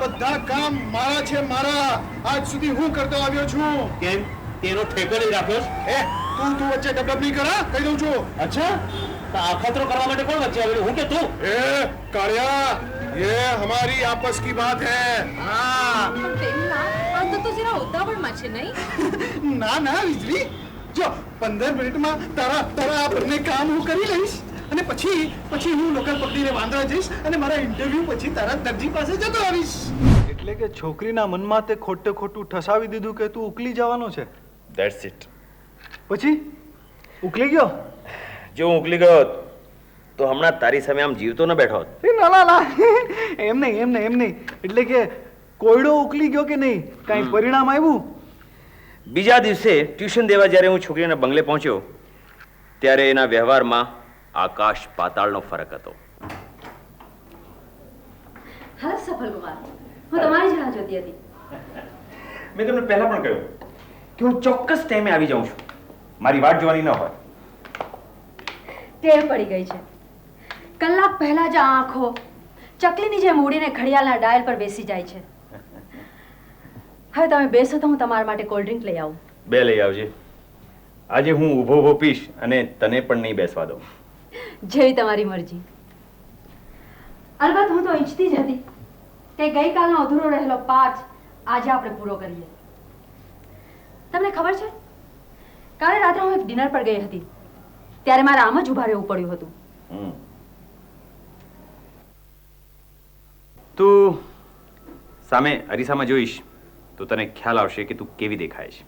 બધા કામ મારા છે, મારા. આજ સુધી હું કરતો આવ્યો છું. કેમ તેનો ઠેકો નહીં રાખ્યો? તું વચ્ચે ડબડબ નહીં કરા, કહી દઉં છું. અચ્છા, તો આ ખતરો કરવા માટે કોણ વચ્ચે આવેલું, હું કે તું? कालिया, ये हमारी आपस की बात है. हाँ. તો જરા ઉતાવળમાં છે નહીં? ના વીજળી, જો 15 મિનિટમાં તારા આ બંને કામ હું કરી લઈશ અને પછી હું લોકલ પકડીને વાંદરા જઈશ અને મારા ઇન્ટરવ્યુ પછી તારા દરજી પાસે જતો આવીશ. એટલે કે છોકરીના મનમાં તે ખોટું ઠસાવી દીધું કે તું ઉકલી જવાનો છે. That's it. પછી ઉકલી ગયો? જો હું ઉકલી ગયો તો હમણાં તારી સામે આમ જીવતો ન બેઠો હોત. ના એમ નહીં. એટલે કે કોયડો ઉકલી ગયો કે નહીં, કાંઈ પરિણામ આવ્યું? બીજા દિવસે ટ્યુશન દેવા જ્યારે હું છોકરીના બંગલે પહોંચ્યો ત્યારે એના વ્યવહારમાં આકાશ પાતાળનો ફરક હતો. હાલો સફલ કુમાર, હું તમારી જ રાહ જોતી હતી. મેં તમને પહેલા પણ કહ્યું કે હું ચોક્કસ ટાઈમે આવી જાઉં છું, મારી વાટ જોવાની ન હોય. ટેવ પડી ગઈ છે. કલાક પહેલા જ આ આંખો ચકલીની જેમ ઉડીને ઘડિયાળના ડાયલ પર બેસી જાય છે. હવે તમે બેસો તો હું તમારા માટે કોલ્ડ ડ્રિંક લઈ આવું. 2 લઈ આવજે. આજે હું ઊભો પીશ અને તને પણ નહીં બેસવા દઉં. જેવી તમારી મરજી. અલબત્ત હું તો ઈચ્છતી જ હતી કે ગઈકાલનો અધૂરો રહેલો પાઠ આજે આપણે પૂરો કરીએ. તમને ખબર છે, કાલે રાત્રે હું એક ડિનર પર ગઈ હતી ત્યારે મારે આમ જ ઊભા રહેવું પડ્યું હતું. તું સામે અરીસામાં જોઈશ તો તને ખ્યાલ આવશે કે તું કેવી દેખાય છે.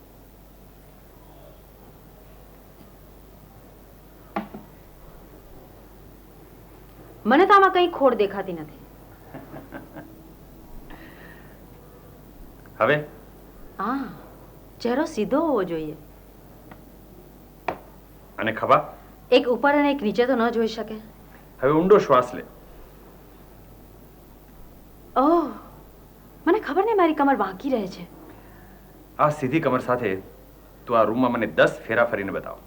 મને તો આમાં કંઈ ખોટ દેખાતી નથી. હવે હા, ચહેરો સીધો હોવો જોઈએ. અને ખભા એક ઉપર અને એક નીચે તો ન જોઈ શકે. હવે ઊંડો શ્વાસ લે. ઓહ, મને ખબર નહીં મારી કમર વાંકી રહે છે. આ સીધી કમર સાથે તું આ રૂમમાં મને 10 ફેરા ફરીને બતાવ.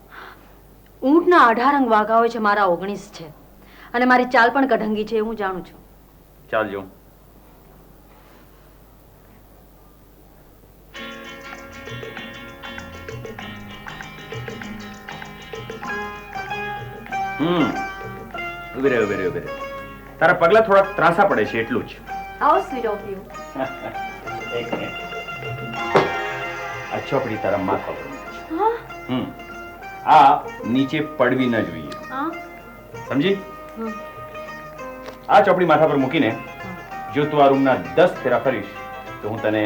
ઊંટના 18 અંગ વાઘા હોય છે, મારા 19 છે અને મારી ચાલ પણ કઢંગી છે, હું જાણું છું. ચાલ જો. ઉભી રહે. તારા પગલા થોડાક ત્રાસા પડે છે એટલું જ. How sweet of you. એક મિનિટ. આ ચોપડી તારા માથા પર મૂક. આ નીચે પડવી ન જોઈએ, સમજી? આ ચોપડી માથા પર મૂકીને જો તું આ રૂમના 10 ફેરા ફરીશ તો હું તને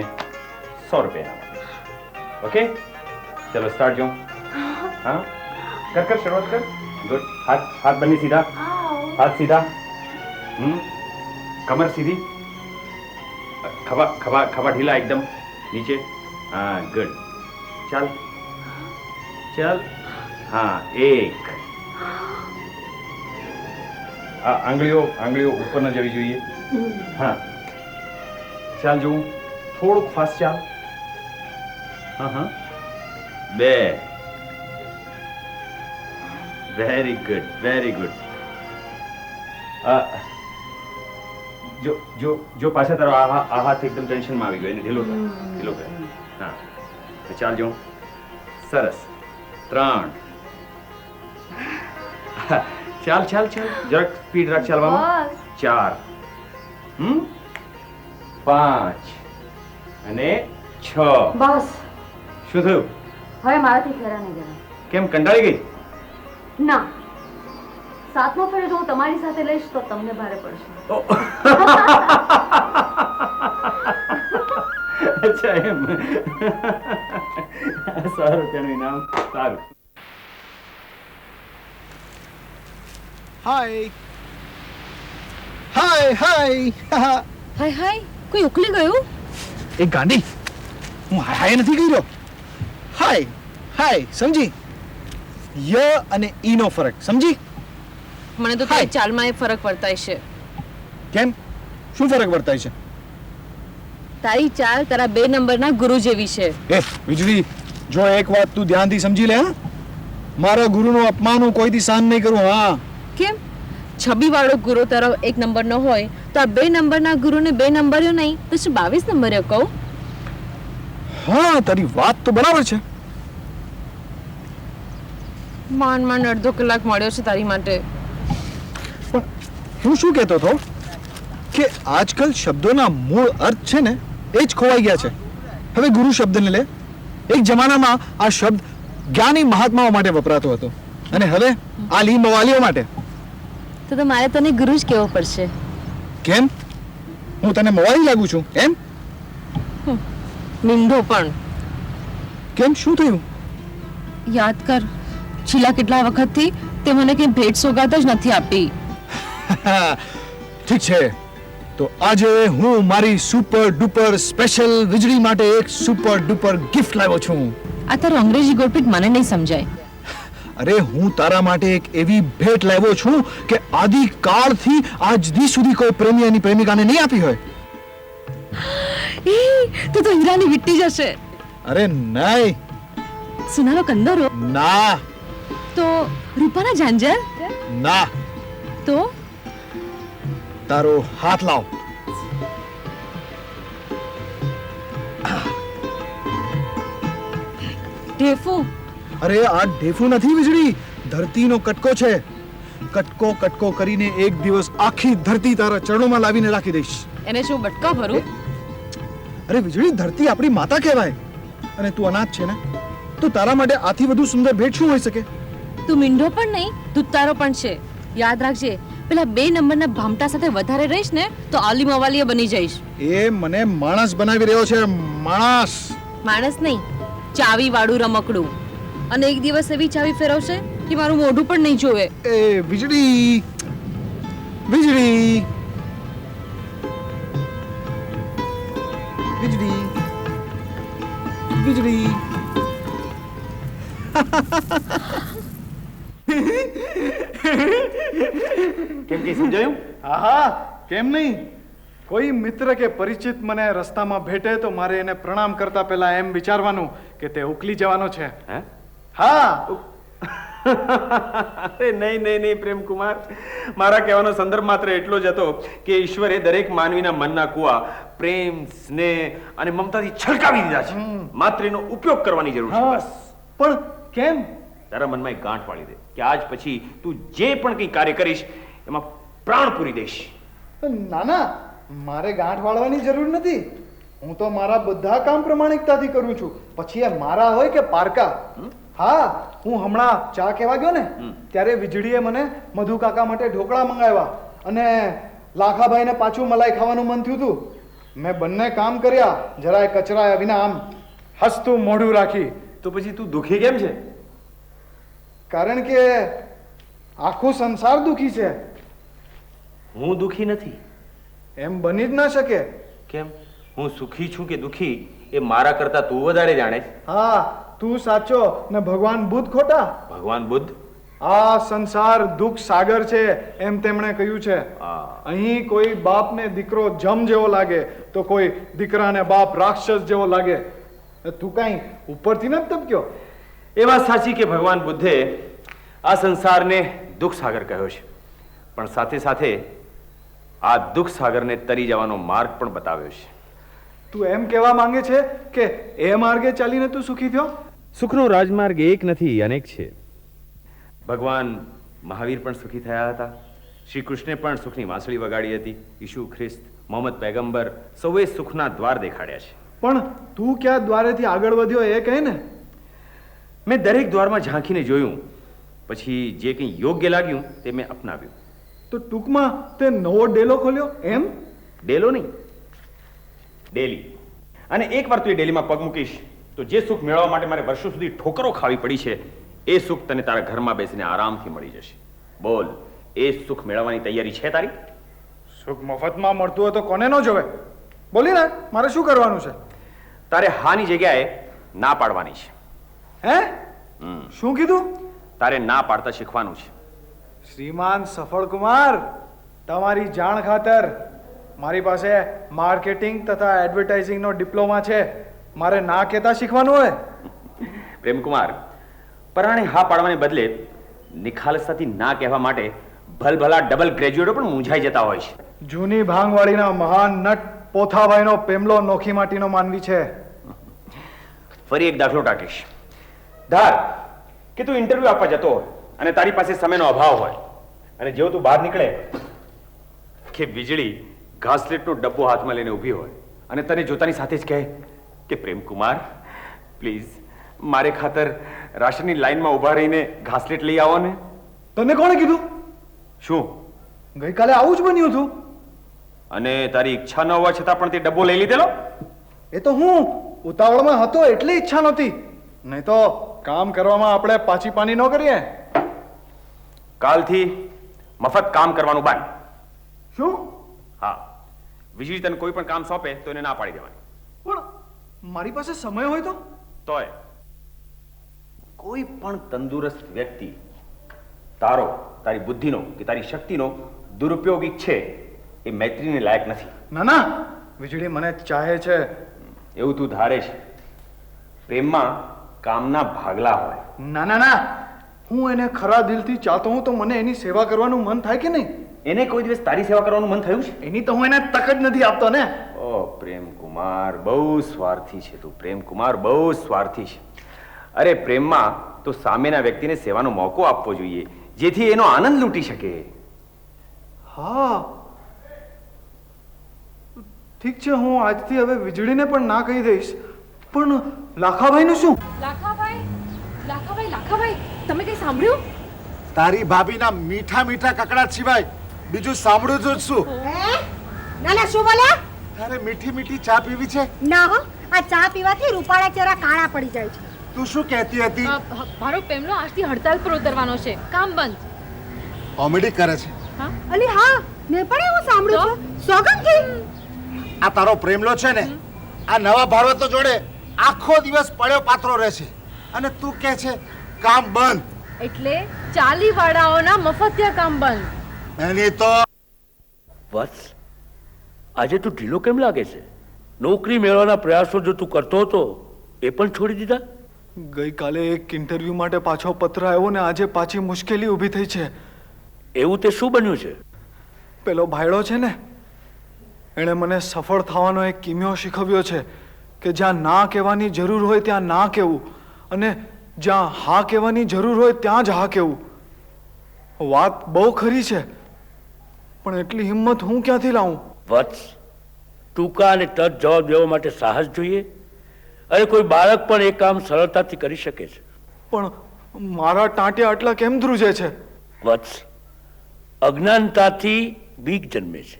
100 રૂપિયા આપીશ. ઓકે, ચલો સ્ટાર્ટ જો. હા, કર શરૂઆત કર. ગુડ. હાથ બંને સીધા, હાથ સીધા. કમર સીધી, ખભા ઢીલા એકદમ નીચે. હા, ગુડ. ચાલ. હા, એક. આંગળીઓ ઉપર ન જવી જોઈએ. હા, ચાલ જોઉં. થોડુંક ફાસ્ટ ચાલ. હા, 2. Very good. જો પાછા તારો આ હાથ એકદમ ટેન્શનમાં આવી ગયો, એને ઢીલો કર. હા, ચાલ જો. સરસ. 3. ચાલ જરાક સ્પીડ રાખ ચાલવામાં. 4. 5 અને 6. બસ. શું થયું? હવે મારાથી ફેરા નહીં દેવા. કેમ, કંટાળી ગઈ? ના, 7મો ફેરો જો હું તમારી સાથે લઈશ તો તમને ભારે પડશે. અચ્છા, એમ. 100 રૂપિયાનું ઇનામ. સારું. હાય, કોઈ ઉકલી ગયું? એક ગાંડી, હું હાય નથી કર્યો. હાય સમજી? ય અને ઈ નો ફરક સમજી? મને તો તારી ચાલમાં એ ફરક વર્તાય છે. કેમ, શું ફરક વર્તાય છે? તારી ચાલ તારા 2 નંબરના ગુરુ જેવી છે. વીજળી, જો એક વાત તું ધ્યાનથી સમજી લે. હા, મારા ગુરુનું અપમાન હું કોઈથી સહન નહીં કરું. હા. કેમ? છબી વાળો ગુરુ તારો 1 નંબરનો હોય તો આ 2 નંબરના ગુરુને 2 નંબર્યો નહીં તો શું 22 નંબર્યો કહું? હા, તારી વાત તો બરાબર છે. માંડ અડધો કલાક મળ્યો છે તારી માટે. પણ હું શું કહેતો હતો કે આજકાલ શબ્દોના મૂળ અર્થ છે ને એ જ ખોવાઈ ગયા છે. હવે ગુરુ શબ્દને લે, એક જમાનામાં આ શબ્દ જ્ઞાની મહાત્માઓ માટે વપરાતો હતો અને હવે આલી મવાલીઓ માટે. તો મારે તને ગુરુ જ કહેવો પડશે. કેમ? હું તને મવાલી લાગુ છું એમ? મીંઢો પણ. કેમ, શું થયું? યાદ કર, છેલ્લા કેટલા વખતથી તે મને કંઈ ભેટ સોગાદ જ નથી આપી. ઠીક છે, તો આજે હું મારી સુપર ડુપર સ્પેશિયલ વીજળી માટે એક સુપર ડુપર ગિફ્ટ લાવ્યો છું. આ તારું અંગ્રેજી ગોળપીટ મને નહીં સમજાય. અરે, હું તારા માટે એક એવી ભેટ લાવ્યો છું કે આદિકાળથી આજ દી સુધી કોઈ પ્રેમી એની પ્રેમિકાને નહીં આપી હોય. તું તો હીરાની વીંટી જશે. અરે નહીં. સોનાનો કંદરો? ના. તો રૂપાના ઝાંઝર? ના. તો તારો હાથ લાવ. ઢેફુ? અરે, આ ઢેફું નથી વીજળી, ધરતીનો કટકો છે. કટકો કટકો કરીને એક દિવસ આખી ધરતી તારા ચરણોમાં લાવીને રાખી દઈશ. એને શું બટકા ભરું? અરે વીજળી, ધરતી આપણી માતા કહેવાય અને તું અનાથ છે ને, તો તારા માટે આથી વધુ સુંદર ભેટ શું હોઈ શકે? તું મીંઢો પણ નહીં, તું તારો પણ છે. યાદ રાખજે, પેલા 2 નંબરના ભામટા સાથે વધારે રહીશ ને તો આલી મવાલીએ બની જઈશ. એ મને માણસ બનાવી રહ્યો છે, માણસ. માણસ નહીં, ચાવી વાળું રમકડું. અને એક દિવસ એવી ચાવી ફેરવશે કે મારું મોઢું પણ નહીં જોવે. એ વીજળી, વીજળી, વીજળી, વીજળી. કેમ કે સમજાયું? હા, કેમ નહીં? કોઈ મિત્ર કે પરિચિત મને રસ્તામાં ભેટે તો મારે એને પ્રણામ કરતા પહેલા એમ વિચારવાનું કે તે ઉકલી જવાનો છે. હે? હા. અરે નહીં પ્રેમકુમાર, મારા કહેવાનો સંદર્ભ માત્ર એટલો જ હતો કે ઈશ્વરે દરેક માનવીના મનના કુવા પ્રેમ, સ્નેહ અને મમતાથી છલકાવી દીધા છે. માત્ર એનો ઉપયોગ કરવાની જરૂર છે. બસ. પણ કેમ? તારા મનમાં એક ગાંઠ વાળી દે કે આજ પછી તું જે પણ કંઈ કાર્ય કરીશ એમાં પ્રાણ પૂરી દઈશ. ના ના, મારે ગાંઠ વાળવાની જરૂર નથી. હું તો મારા બધા કામ પ્રમાણિકતાથી કરું છું, પછી એ મારા હોય કે પારકા. હા, હું હમણાં ચા કહેવા ગયો ને ત્યારે વીજળીએ મને મધુ કાકા માટે ઢોકળા મંગાવ્યા અને લાખાભાઈને પાછું મલાઈ ખાવાનું મન થયું હતું. મેં બંને કામ કર્યા, જરાય કચરાયા વિના, આમ હસતું મોઢું રાખી. તો પછી તું દુખી કેમ છે? કારણ કે આખો સંસાર દુખી છે. હું દુખી નથી. એમ બની જ ના શકે. કેમ? હું સુખી છું કે દુખી એ મારા કરતા તું વધારે જાણે છે. હા, તું સાચો ને ભગવાન બુદ્ધ ખોટા. ભગવાન બુદ્ધ? આ સંસાર દુઃખ સાગર છે એમ તેમણે કહ્યું છે. અહીં કોઈ બાપને દીકરો જમ જેવો લાગે તો કોઈ દીકરાને બાપ રાક્ષસ જેવો લાગે. તું કઈ ઉપરથી નથી તબક્યો? એ વાત સાચી કે ભગવાન બુદ્ધે આ સંસારને દુઃખ સાગર કહ્યો છે, પણ સાથે સાથે આ દુઃખ સાગરને તરી જવાનો માર્ગ પણ બતાવ્યો છે. તું એમ કહેવા માંગે છે કે એ માર્ગે ચાલીને તું સુખી થયો? સુખનો રાજમાર્ગ એક નથી, અનેક છે. ભગવાન મહાવીર પણ સુખી થયા હતા. શ્રી કૃષ્ણે પણ સુખની વાંસળી વગાડી હતી. ઈસુ ખ્રિસ્ત, મોહમ્મદ પૈગંબર સૌએ સુખના દ્વાર દેખાડ્યા છે. પણ તું ક્યાં દ્વારેથી આગળ વધ્યો એ કહે ને. મેં દરેક દ્વારમાં ઝાંખીને જોયું, પછી જે કંઈ યોગ્ય લાગ્યું તે મેં અપનાવ્યું. તો ટૂંકમાં તે નવો ડેલો ખોલ્યો એમ? ડેલો નહીં, ડેલી. અને એકવાર તું એ ડેલીમાં પગ મૂકીશ તો જે સુખ મેળવવા માટે મારે વર્ષો સુધી ઠોકરો ખાવી પડી છે એ સુખ તને તારા ઘરમાં બેસીને આરામથી મળી જશે. બોલ, એ સુખ મેળવવાની તૈયારી છે તારી? સુખ મફતમાં મળતું હોય તો કોને ન જોવે? બોલી ને, મારે શું કરવાનું છે? તારે હાની જગ્યાએ ના પાડવાની છે. હે? શું કીધું? તારે ના પાડતા શીખવાનું છે. શ્રીમાન સફળકુમાર, તમારી જાણ ખાતર મારી પાસે માર્કેટિંગ તથા એડવર્ટાઇઝિંગનો ડિપ્લોમા છે. મારે ના કહેતા શીખવાનું હોય? પ્રેમકુમાર, પરાણે હા પાડવાને બદલે નિખાલસતાથી ના કહેવા માટે ભલભલા ડબલ ગ્રેજ્યુએટો પણ મૂંઝાઈ જતા હોય છે. જૂની ભાંગવાડીના મહાન નટ પોથાભાઈનો પેમલો નોખી માટીનો માનવી છે. ફરી એક દાખલો ટાંકીશ. ધાર કે તું ઇન્ટરવ્યુ આપવા જતો હોય અને તારી પાસે સમયનો અભાવ હોય અને જેવો તું બહાર નીકળે કે વીજળી ઘાસલેટનો ડબ્બો હાથમાં લઈને ઊભી હોય અને તને જોતાની સાથે જ કહે કે પ્રેમકુમાર પ્લીઝ મારે ખાતર રાશનની લાઈનમાં ઊભા રહીને ઘાસલેટ લઈ આવો ને. તને કોણે કીધું? શું ગઈકાલે આવું જ બન્યું હતું. અને તારી ઈચ્છા ન હોવા છતાં પણ તે ડબ્બો લઈ લીધેલો? એ તો હું ઉતાવળમાં હતો એટલે ઈચ્છા નહોતી, નહીં તો કામ કરવામાં આપણે પાછી પાની ન કરીએ. કાલથી મફત કામ કરવાનું બંધ. શું? હા, વીજળી તને કોઈ પણ કામ સોંપે તો એને ના પાડી દેવાની. પણ મારી પાસે સમય હોય તો? તોય કોઈ પણ તંદુરસ્ત વ્યક્તિ તારી બુદ્ધિનો કે તારી શક્તિનો દુરુપયોગ ઈચ્છે એ મૈત્રીને લાયક નથી. ના ના, વીજળી મને ચાહે છે. એવું તું ધારે છે. પ્રેમમાં કામના ભાગલા હોય. ના ના ના, હું એને ખરા દિલથી ચાહતો હું તો મને એની સેવા કરવાનું મન થાય કે નહીં? એને કોઈ દિવસ તારી સેવા કરવાનું મન થયું છે? એની તો હું એને તક જ નથી આપતો ને. ઓ પ્રેમકુમાર, બહુ સ્વાર્થી છે તું. પ્રેમકુમાર, બહુ સ્વાર્થી છે. અરે પ્રેમમાં તો સામેના વ્યક્તિને સેવાનો મોકો આપવો જોઈએ જેથી એનો આનંદ લૂંટી શકે. હા ઠીક છે, હું આજથી હવે વીજળીને પણ ના કહી દઈશ. પણ લાખાભાઈનું શું? લાખાભાઈ તમે કઈ સાંભળ્યું? તારી ભાભીના મીઠા મીઠા કકડાટ સિવાય બીજું સાંભળ્યું જ શું? ના ના, શું બોલ્યા? તારે મીઠી મીઠી ચા પીવી છે? ના હો, આ ચા પીવાથી રૂપાળા ચહેરા કાળા પડી જાય છે. તું શું કહેતી હતી? મારો પેમલો આજથી હડતાલ પર ઉતરવાનો છે, કામ બંધ. કોમેડી કરે છે. અલી હા, મેં પણ એવું સાંભળ્યું છે. સોગંદથી આ તારો પ્રેમલો છે ને, આ નવા ભારવતો જોડે આખો દિવસ પડ્યો પાત્રો રહે છે અને તું કહે છે કામ બંધ. એટલે 40 વાળાઓના મફતિયા કામ બંધ. એની તો વત્સ, આજે તું ઢીલો કેમ લાગે છે? નોકરી મેળવવાના પ્રયાસો જો તું કરતો હતો એ પણ છોડી દીધા? ગઈકાલે એક ઇન્ટરવ્યુ માટે પાછો પત્ર આવ્યો ને આજે પાછી મુશ્કેલી ઊભી થઈ છે. એવું તે શું બન્યું છે? પેલો ભાયડો છે ને, એણે મને સફળ થવાનો એક કિમિયો શીખવ્યો છે કે જ્યાં ના કહેવાની જરૂર હોય ત્યાં ના કહેવું અને જ્યાં હા કહેવાની જરૂર હોય ત્યાં જ હા કહેવું. વાત બહુ ખરી છે પણ એટલી હિંમત હું ક્યાંથી લાવું? વત્સ, ટૂંકા અને તરત જવાબ દેવા માટે સાહસ જોઈએ. અરે કોઈ બાળક પણ એ કામ સરળતાથી કરી શકે છે. પણ મારા ટાંટિયા આટલા કેમ ધ્રુજે છે? વત્સ, અજ્ઞાનતાથી બીક જન્મે છે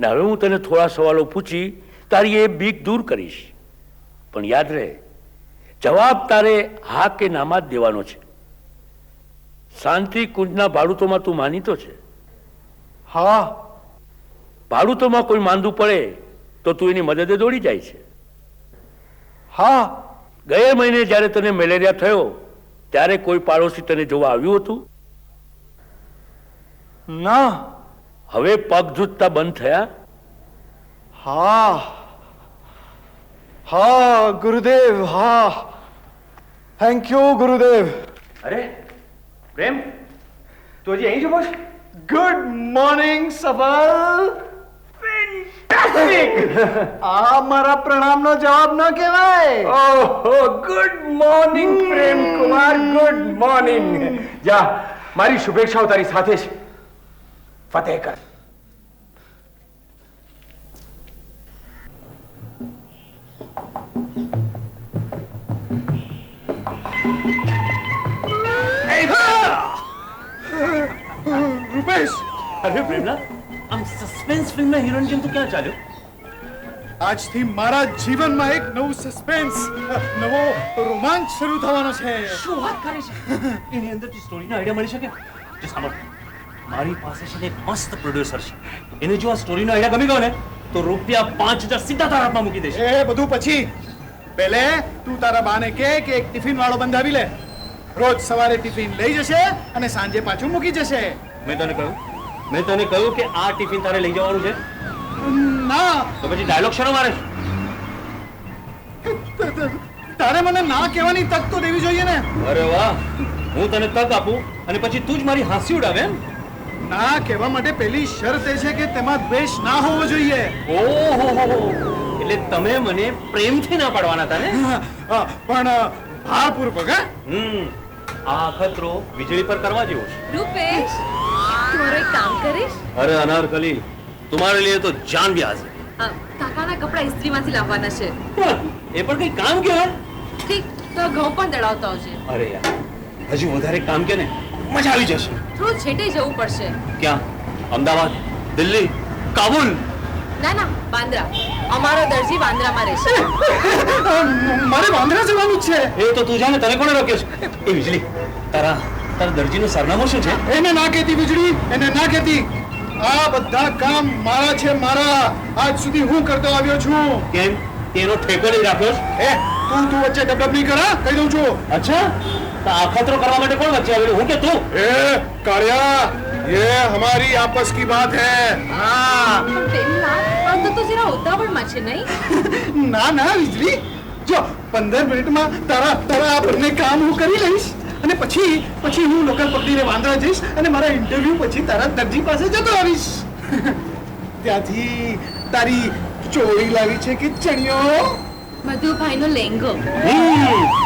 ને હવે હું તને થોડા સવાલો પૂછી તારી એ બીક દૂર કરીશ. પણ યાદ રહે, જવાબ તારે હા કે નામાં જ દેવાનો છે. શાંતિ કુંજના ભાડુતોમાં તું માનીતો છે? હા. ભાડુતોમાં કોઈ માંદું પડે તો તું એની મદદે દોડી જાય છે. હા. ગયા મહિને જ્યારે તને મેલેરિયા થયો ત્યારે કોઈ પાડોશી તને જોવા આવ્યું હતું? ના. હવે પગ જૂતતા બંધ થયા? હા હા ગુરુદેવ, હા. Thank you Gurudev. અરે પ્રેમ, તું હજી અહીં જ ઉભો છે? Good morning Safal. આ મારા પ્રણામનો જવાબ ન કહેવાય. ઓહો, good morning Premkumar, good morning. જા, મારી શુભેચ્છાઓ તારી સાથે છે. ફતેહ કર. રૂપેશ, અરે પ્રેમલા, આમ સસ્પેન્સ ફિલ્મના હિરોઈન જેમ તું ક્યાં ચાલ્યો? આજથી મારા જીવનમાં એક નવું સસ્પેન્સ, નવો રોમાંચ શરૂ થવાનો છે. શું વાત કરે છે? એની અંદરથી સ્ટોરીનો આઈડિયા મળી શકે? જો સાંભળ, મારી પાસે છે ને એક મસ્ત પ્રોડ્યુસર છે. એને જો આ સ્ટોરીનો આઈડિયા ગમી ગયો ને તો રૂપિયા 5000 સીધા તારા હાથમાં મૂકી દેશે. એ બધું પછી. પહેલે તું તારા બાને કે એક ટિફિન વાળો બંધાવી લે. રોજ સવારે ટિફિન લઈ જશે અને સાંજે પાછું મૂકી જશે. મેં તને કહ્યું કે આ ટિફિન તારે લઈ જવાનું છે? ના. તો પછી ડાયલોગ શેનો મારે છે? તારે મને ના કહેવાની તક તો દેવી જોઈએ ને. અરે વાહ, હું તને તક આપું અને પછી તું જ મારી હાંસી ઉડાવે એમ? ના કહેવા માટે પહેલી શરત એ છે કે તેમાં દ્વેષ ના હોવો જોઈએ. ઓહો, એટલે તમે મને પ્રેમથી ના પાડવાના હતા ને? પણ ભારપૂર્વક. આ અખતરો વીજળી પર કરવા જેવો છે. રૂપેશ તમારો એક કામ કરીશ? અરે અનારકલી, तुम्हारे लिए तो जान भी हाजिर. કાકાના કપડા ઇસ્ત્રીમાંથી લાવવાના છે. એ પણ કઈ કામ કહેવાય? ઠીક, તો ઘઉં પણ દળાવતા આવજે. અરે યાર, હજુ વધારે કામ કે ને મજા આવી જશે. થોડું છેટે જવું પડશે. ક્યાં? અમદાવાદ, દિલ્હી, કાબુલ? ના ના, બાંદ્રા. અમારો દરજી બાંદ્રામાં રહેશે. મારે બાંદ્રા જવાનું છે. એ તો તું જાણે, તને કોણે રોક્યો છે? એ વીજળી, તારા દરજીનું સરનામું શું છે? એને ના કહેતી વીજળી, એને ના કહેતી. આ બધા કામ મારા છે, મારા. આજ સુધી હું કરતો આવ્યો છું. કેમ? તેનો ઠેકો નહીં રાખ્યો છે? તું વચ્ચે ડબડબ નહીં કરા, કહી દઉં છું. અચ્છા, તો અખતરો કરવા માટે કોણ વચ્ચે આવેલું, હું કે તું? कालिया, ये हमारी आपस की बात है. हाँ. પણ પેલા આ તો જરા ઉતાવળમાં છે નહીં? ના ના વીજળી, જો 15 મિનિટમાં તારા આ બંને કામ હું કરી લઈશ અને પછી હું લોકલ પકડીને વાંદરા જઈશ અને મારા ઇન્ટરવ્યુ પછી તારા દરજી પાસે જતો આવીશ. ત્યાંથી તારી ચોળી લાવી છે કે ચણિયો? મધુભાઈનો લેંગો.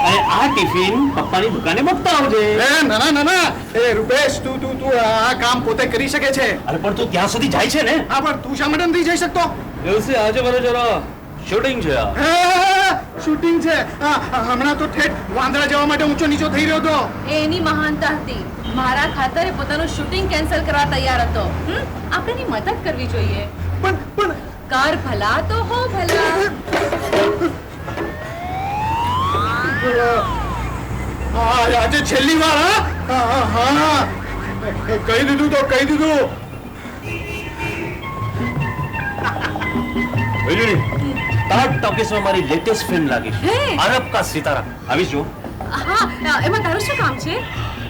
અને આ ટિફિન પપ્પાની દુકાને મૂકતા આવજે. ના. એ રૂપેશ, તું આ કામ પોતે કરી શકે છે. અરે પણ તું ત્યાં સુધી જાય છે ને? હા, પણ તું શા માટે નથી જઈ શકતો? દિવસે આજે મને જરા શૂટિંગ છે. શૂટિંગ છે. હમણાં તો ઠેઠ વાંદરા જવા માટે ઊંચો નીચો થઈ રહ્યો હતો. એની મહાનતા હતી. મારા ખાતરે પોતાનું શૂટિંગ કેન્સલ કરવા તૈયાર હતો. આપણે એની મદદ કરવી જોઈએ. પણ કર ભલા તો હો ભલા. આજે છેલ્લી વાર. હા, કહી દીધું. વીજળી, તાજ ટોકીસમાં મારી લેટેસ્ટ ફિલ્મ લાગી છે, હે? અરબ કા સિતારા. આવીશ જો. હા, એમાં તારું શું કામ છે?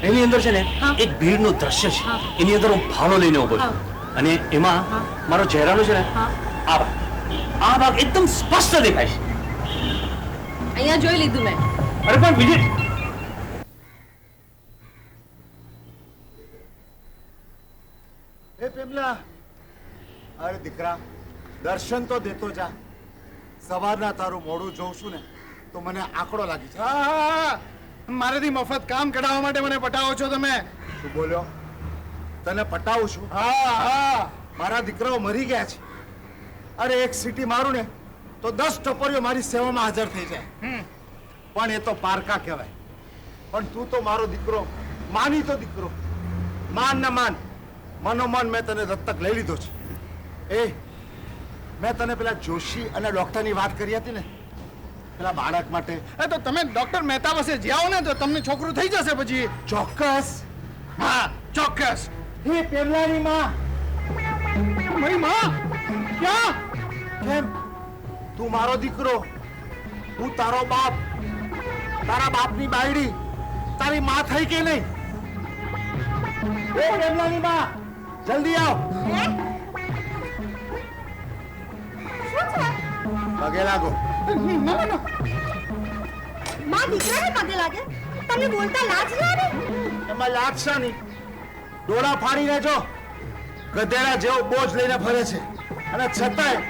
એની અંદર છે ને હા. એક ભીડનું દ્રશ્ય છે. હા. એની અંદર હું ફાળો લઈને ઉભો છું. અને એમાં હા. મારો ચહેરાનો છે ને હા. આ ભાગ એકદમ સ્પષ્ટ દેખાય છે. અહીંયા જોઈ લીધું મેં. અરે પણ વીજળી, એ પેમલા, અરે દીકરા, દર્શન તો દેતો જા. સવારના તારું મોડું જોઉં છું ને તો મને આંકડો લાગી છે. હા, મારેથી મફત કામ કઢાવવા માટે મને પટાવો છો તમે. શું બોલ્યો? તને પટાવું છું? હા. મારા દીકરાઓ મરી ગયા છે. અરે એક સીટી મારું ને તો 10 ટપરીઓ મારી સેવામાં હાજર થઈ જાય. પણ એ તો પારકા કહેવાય. પણ તું તો મારો દીકરો, માની તો દીકરો. માન ના માન, મનોમન મેં તને દત્તક લઈ લીધો છે. મેં તને પેલા જોશી અને ડોક્ટરની વાત કરી હતી ને, પેલા બાળક માટે. તો તમે ડોક્ટર મહેતા પાસે જાઓ ને તો તમને છોકરું થઈ જશે પછી. ચોક્કસ. હા, ચોક્કસ. હે પેમલાની માં. મારી માં ક્યાં? કેમ? તું મારો દીકરો, હું તારો બાપ. તારા બાપની બાયડી તારી માં થઈ કે નહીં? એ પેમલાની માં, જલ્દી આવ. પગે લાગો. માં દીકરાને પગે લાગે? તમને બોલતા લાજ લાગે? એમાં લાગશા નહીં. ડોળા ફાડીને જો ગધેડા જેવો બોજ લઈને ફરે છે અને છતાંય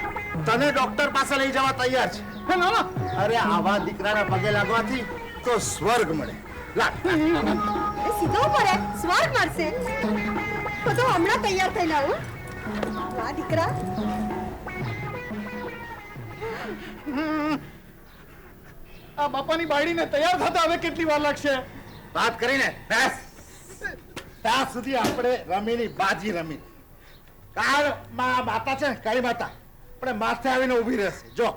તને ડોક્ટર પાસે લઈ જવા તૈયાર છે. અરે આવા દીકરાના પગે લાગવાથી તો સ્વર્ગ મળે. લાગ. એ સીધો પડે, સ્વર્ગ મળશે. તો હમણાં તૈયાર થઈ લાવું. વાહ દીકરા. આ બાપાની બાયડીને તૈયાર થતા હવે કેટલી વાર લાગશે? વાત કરીને બસ. ત્યાં સુધી આપણે રમીની બાજી રમી. કાળ માતા છે ને, કાળી માતા આપણે માથે આવીને ઊભી રહેશે. જો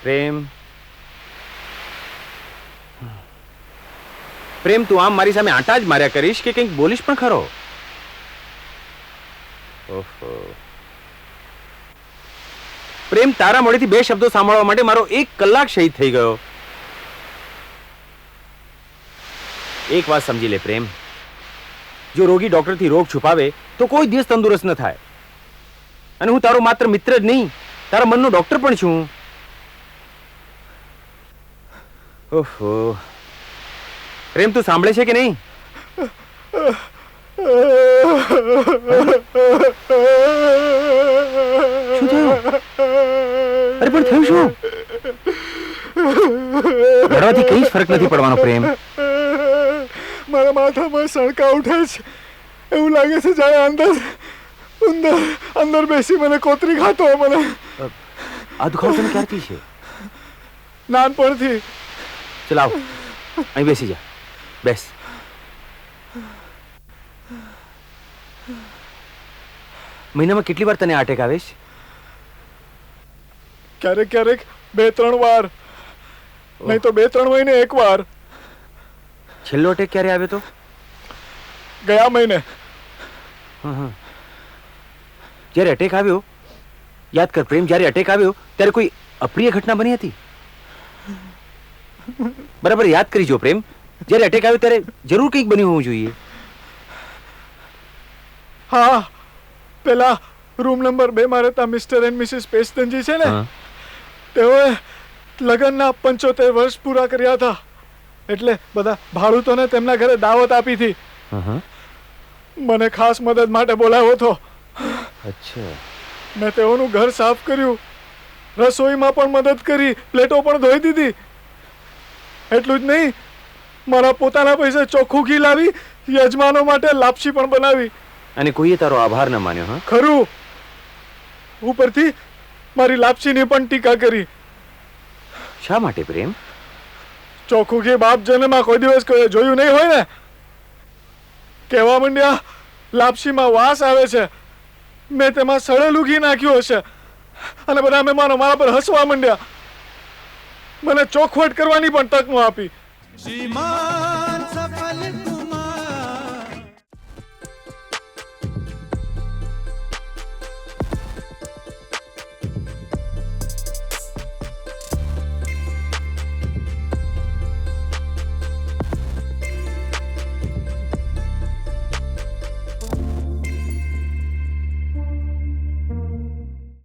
પ્રેમ, તું આમ મારી સામે આંટા જ માર્યા કરીશ કે કંઈક બોલીશ પણ ખરો? ઓહો પ્રેમ, તારા મોઢેથી 2 શબ્દો સાંભળવા માટે મારો 1 કલાક શહીદ થઈ ગયો. એક વાત સમજી લે પ્રેમ, જો રોગી ડોક્ટરથી રોગ છુપાવે તો કોઈ દિવસ તંદુરસ્ત ન થાય. અને હું તારો માત્ર મિત્ર જ નહીં, તારા મનનો ડોક્ટર પણ છું. ઓહો પ્રેમ તું સાંભળે છે કે નહીં? શું થયું? અરે પણ થયું શું? રડવાથી કઈ જ ફરક નથી પડવાનો પ્રેમ. મારા માથામાં સણકા ઉઠે છે. એવું લાગે છે જાણે અંદર બેસી મને કોતરી ખાતો હોય મને. આ દુખાવો તને ક્યારથી છે? નાનપણથી. ચલાવ અહીં બેસી જા. બેસ. મહિનામાં કેટલી વાર તને અટેક આવે છે? ક્યારેક ક્યારેક 2-3 વાર, નહીં તો 2-3 મહિને એક વાર. છેલ્લો અટેક ક્યારે આવ્યો તો? ગયા મહિને. જ્યારે અટેક આવ્યો, યાદ કર પ્રેમ, જ્યારે અટેક આવ્યો ત્યારે કોઈ અપ્રિય ઘટના બની હતી? બરાબર યાદ કરી જો પ્રેમ. જ્યારે અટેક આવ્યો ત્યારે જરૂર કંઈક બન્યું હોવું જોઈએ. હા, પેલા રૂમ નંબર 2 માં રહેતા મિસ્ટર એન્ડ મિસિસ પેસ્ટનજી છે ને, તેઓએ લગ્નના 75 વર્ષ પૂરા કર્યા હતા. એટલે બધા ભાડૂતોને તેમના ઘરે દાવત આપી હતી. મને ખાસ મદદ માટે બોલાવ્યો હતો. અચ્છા. મેં તેઓનું ઘર સાફ કર્યું, રસોઈમાં પણ મદદ કરી, પ્લેટો પણ ધોઈ દીધી. એટલું જ નહીં, મારા પોતાના પૈસે ચોખ્ખું ઘી લાવી યજમાનો માટે લાપસી પણ બનાવી. અને કોઈએ તારો આભાર ન માન્યો? હા ખરું. ઉપરથી મારી લાપસીની પણ ટીકા કરી. શા માટે પ્રેમ? ચોખ્ખું ઘી બાપ જન્મમાં કોઈ દિવસ કોઈ જોયું નહીં હોય ને. કહેવા માંડ્યા લાપસીમાં વાસ આવે છે, મેં તેમાં સડેલું ઘી નાખ્યું હશે. અને બધા મહેમાનો મારા પર હસવા માંડ્યા. મને ચોખવટ કરવાની પણ તક ન આપી.